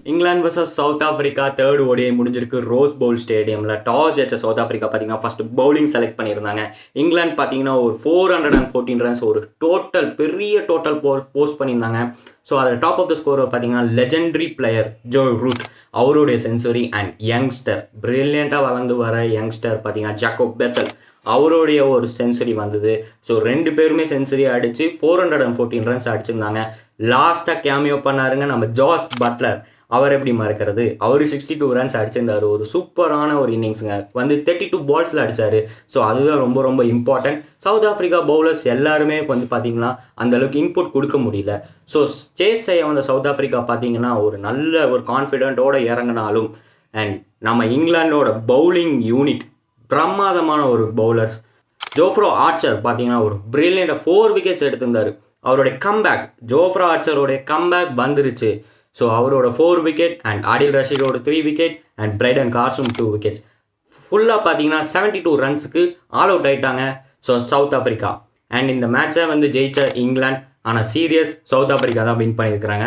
England vs south Africa third ODI முடிஞ்சிருக்கு Rose Bowl ஸ்டேடியமில். Toss ஜெயிச்ச south Africa பார்த்தீங்கன்னா first bowling select பண்ணியிருந்தாங்க. இங்கிலாந்து பார்த்தீங்கன்னா ஒரு 414 ரன்ஸ் ஒரு பெரிய டோட்டல் போஸ்ட் பண்ணியிருந்தாங்க. ஸோ அதில் டாப் ஆஃப் த ஸ்கோர் பார்த்தீங்கன்னா லெஜெண்டரி பிளேயர் ஜோ ரூட் அவருடைய செஞ்சுரி அண்ட் யங்ஸ்டர் பிரில்லியண்ட்டாக வளர்ந்து வர யங்ஸ்டர் பார்த்தீங்கன்னா ஜாக்கோப் பெத்தல் அவருடைய ஒரு செஞ்சுரி வந்தது. ஸோ ரெண்டு பேருமே செஞ்சுரி அடித்து 414 ரன்ஸ் அடிச்சிருந்தாங்க. லாஸ்ட்டாக கேமியோ பண்ணாருங்க நம்ம ஜாஸ் பட்லர். அவர் எப்படி மறக்கிறது, அவர் 62 ரன்ஸ் அடிச்சிருந்தார். ஒரு சூப்பரான ஒரு இன்னிங்ஸுங்க. 32 பால்ஸில் அடித்தார். ஸோ அதுதான் ரொம்ப ரொம்ப இம்பார்ட்டன்ட். சவுத் ஆஃப்ரிக்கா பவுலர்ஸ் எல்லாருமே பார்த்தீங்கன்னா அந்தளவுக்கு இன்புட் கொடுக்க முடியல. ஸோ சேஸ் செய்ய வந்த சவுத் ஆஃப்ரிக்கா பார்த்தீங்கன்னா ஒரு நல்ல ஒரு கான்ஃபிடென்ட்டோடு இறங்கினாலும் அண்ட் நம்ம இங்கிலாண்டோட பவுலிங் யூனிட் பிரமாதமான ஒரு பவுலர்ஸ். ஜோஃப்ரா ஆர்ச்சர் பார்த்தீங்கன்னா ஒரு பிரில்லியண்டாக 4 விக்கெட்ஸ் எடுத்திருந்தார். அவருடைய கம்பேக் ஜோஃப்ரா ஆர்ச்சருடைய கம்பேக் வந்துருச்சு. ஸோ அவரோட 4 விக்கெட் அண்ட் ஆடில் ரஷீடோட 3 விக்கெட் அண்ட் பிரைடன் கார்ஸும் 2 விக்கெட்ஸ். ஃபுல்லாக பார்த்தீங்கன்னா 72 ரன்ஸுக்கு ஆல் அவுட் ஆகிட்டாங்க ஸோ சவுத் ஆஃப்ரிக்கா. அண்ட் இந்த மேட்சை ஜெயிச்ச இங்கிலாந்து. ஆனால் சீரியஸ் சவுத் ஆஃப்ரிக்கா தான் வின் பண்ணியிருக்கிறாங்க.